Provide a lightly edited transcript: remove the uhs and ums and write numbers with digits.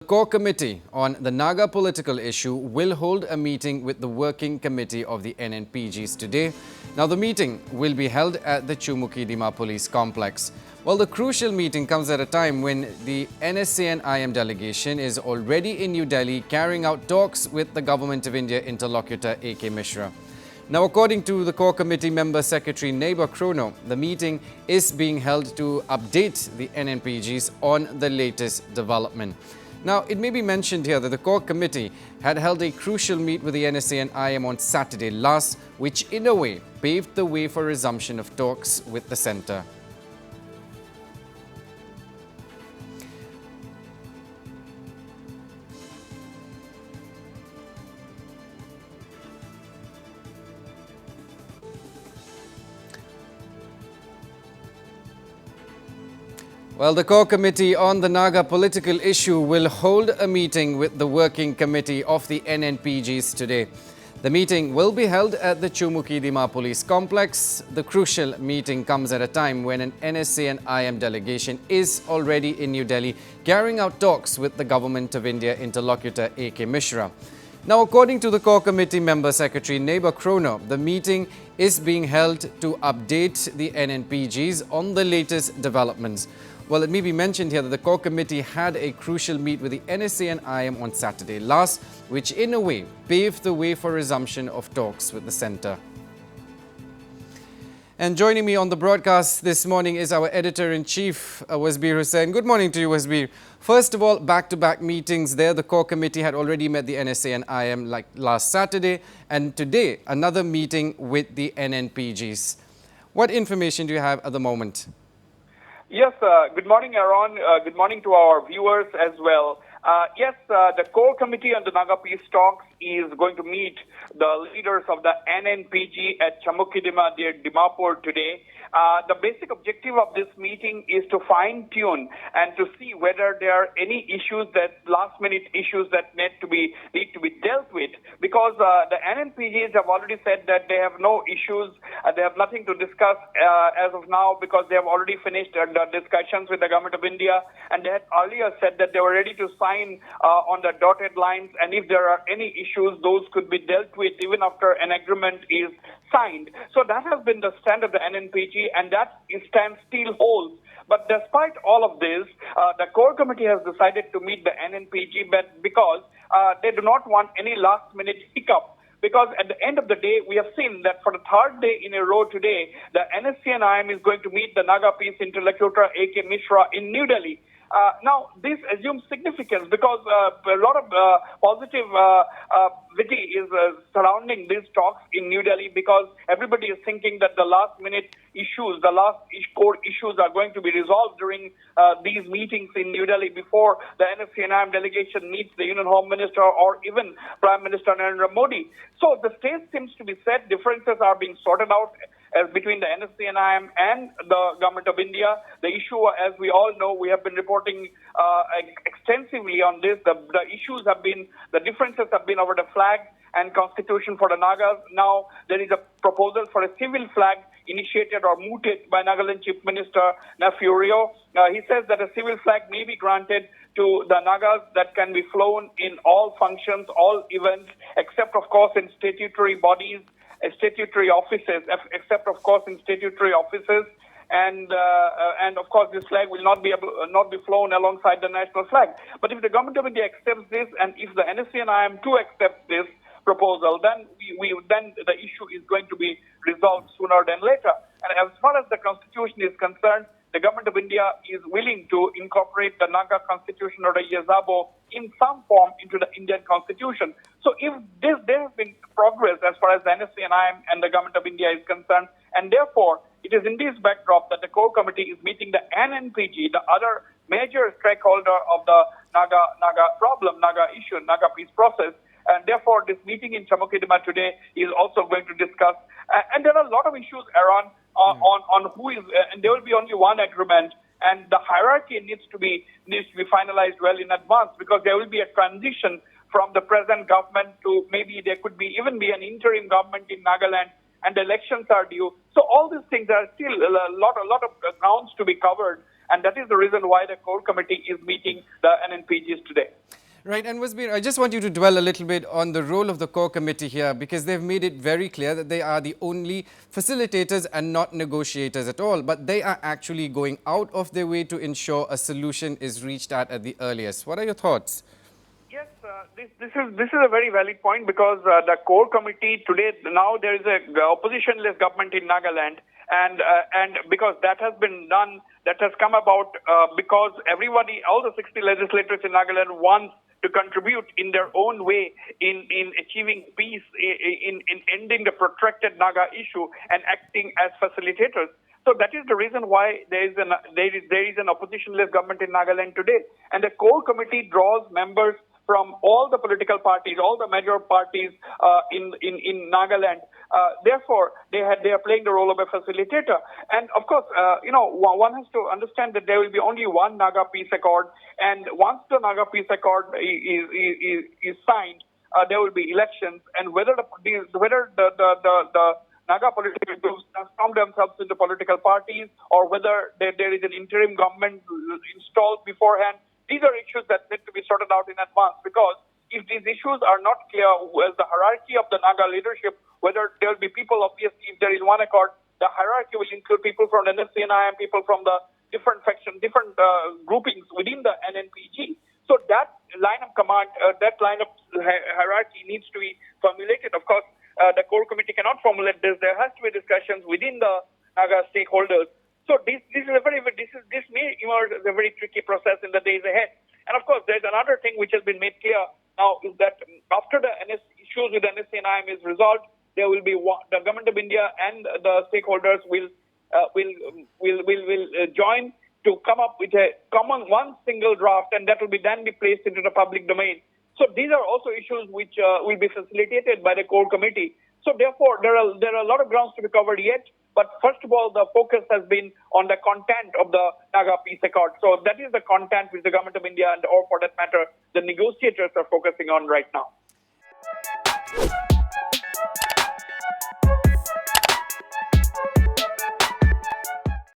core committee on the Naga political issue will hold a meeting with the Working Committee of the NNPGs today. Now, the meeting will be held at the Chumukedima police complex. Well, the crucial meeting comes at a time when the NSCN-IM delegation is already in New Delhi carrying out talks with the Government of India interlocutor A.K. Mishra. Now, according to the core committee member secretary Naga Peace, the meeting is being held to update the NNPGs on the latest development. Now, it may be mentioned here that the core committee had held a crucial meet with the NSCN-IM on Saturday last, which in a way paved the way for resumption of talks with the centre. Well, the core committee on the Naga political issue will hold a meeting with the Working Committee of the NNPGs today. The meeting will be held at the Chumukedima police complex. The crucial meeting comes at a time when an NSCN-IM delegation is already in New Delhi carrying out talks with the Government of India interlocutor A.K. Mishra. Now, according to the core committee member secretary Naga Peace, the meeting is being held to update the NNPGs on the latest developments. Well, it may be mentioned here that the core committee had a crucial meet with the NSCN-IM on Saturday last, which in a way paved the way for resumption of talks with the centre. And joining me on the broadcast this morning is our editor-in-chief, Wasbir Hussain. Good morning to you, Wasbir. First of all, back-to-back meetings there. The core committee had already met the NSCN-IM like last Saturday, and today another meeting with the NNPGs. What information do you have at the moment? Yes, good morning, Aaron. Good morning to our viewers as well. Yes, the core committee on the Naga Peace Talks is going to meet the leaders of the NNPG at Chumukedima near Dimapur today. The basic objective of this meeting is to fine-tune and to see whether there are any issues that last-minute issues that need to be dealt with, because the NNPGs have already said that they have no issues, they have nothing to discuss as of now, because they have already finished the discussions with the Government of India, and they had earlier said that they were ready to sign on the dotted lines, and if there are any issues, those could be dealt with even after an agreement is signed. So that has been the stand of the NNPG, and that stand still holds. But despite all of this, the core committee has decided to meet the NNPG because they do not want any last-minute hiccup. Because at the end of the day, we have seen that for the third day in a row today, the NSCN-IM is going to meet the Naga Peace interlocutor A.K. Mishra in New Delhi. Now, this assumes significance because a lot of positivity is surrounding these talks in New Delhi, because everybody is thinking that the last-minute issues, the last core issues are going to be resolved during these meetings in New Delhi before the NSCN-IM delegation meets the Union Home Minister or even Prime Minister Narendra Modi. So the stage seems to be set. Differences are being sorted out between the NSCN-IM and the Government of India. The issue, as we all know, we have been reporting extensively on this. The issues have been, the differences have been over the flag and constitution for the Nagas. Now there is a proposal for a civil flag initiated or mooted by Nagaland Chief Minister Nafurio. He says that a civil flag may be granted to the Nagas that can be flown in all functions, all events, except of course in statutory bodies, statutory offices, except of course in statutory offices, and of course this flag will not be flown alongside the national flag. But if the Government of India accepts this, and if the NSCN-IM too accepts this proposal, then then the issue is going to be resolved sooner than later. And as far as the constitution is concerned, the Government of India is willing to incorporate the Naga constitution or the Yazabo in some form into the Indian constitution. So if there has been progress as far as the NSCN-IM and the Government of India is concerned, and therefore it is in this backdrop that the core committee is meeting the NNPG, the other major stakeholder of the Naga problem, Naga issue, Naga peace process. And therefore, this meeting in Chumukedima today is also going to discuss. And there are a lot of issues, Aaron, on who is, and there will be only one agreement, and the hierarchy needs to be finalized well in advance, because there will be a transition from the present government to maybe there could be even be an interim government in Nagaland, and the elections are due. So all these things are still a lot of grounds to be covered, and that is the reason why the core committee is meeting the NNPGs today. Right, and Wasbir, I just want you to dwell a little bit on the role of the core committee here, because they've made it very clear that they are the only facilitators and not negotiators at all, but they are actually going out of their way to ensure a solution is reached at the earliest. What are your thoughts? Yes, this is a very valid point, because the core committee today, now there is a oppositionless government in Nagaland, and because that has been done, that has come about because everybody, all the 60 legislators in Nagaland wants to contribute in their own way in achieving peace, in ending the protracted Naga issue and acting as facilitators. So that is the reason why there is an oppositionless government in Nagaland today. And the core committee draws members from all the political parties, all the major parties in Nagaland. Therefore, they are playing the role of a facilitator. And of course, one has to understand that there will be only one Naga Peace Accord, and once the Naga Peace Accord is signed, there will be elections, and whether the Naga political groups transform themselves into political parties, or whether there is an interim government installed beforehand. These are issues that need to be sorted out in advance, because if these issues are not clear as the hierarchy of the Naga leadership, whether there will be people, obviously, if there is one accord, the hierarchy will include people from NSCNI and people from the different factions, different groupings within the NNPG. So that line of command, that line of hierarchy needs to be formulated. Of course, the core committee cannot formulate this. There has to be discussions within the Naga stakeholders. So this may emerge as a very tricky process in the days ahead. And of course, there's another thing which has been made clear now, is that after the issues with NSCNI is resolved, there will be the government of India and the stakeholders will join to come up with a common one single draft, and that will then be placed into the public domain. So these are also issues which will be facilitated by the core committee. So therefore, there are a lot of grounds to be covered yet. But first of all, the focus has been on the content of the Naga Peace Accord. So that is the content which the government of India, or for that matter, the negotiators are focusing on right now.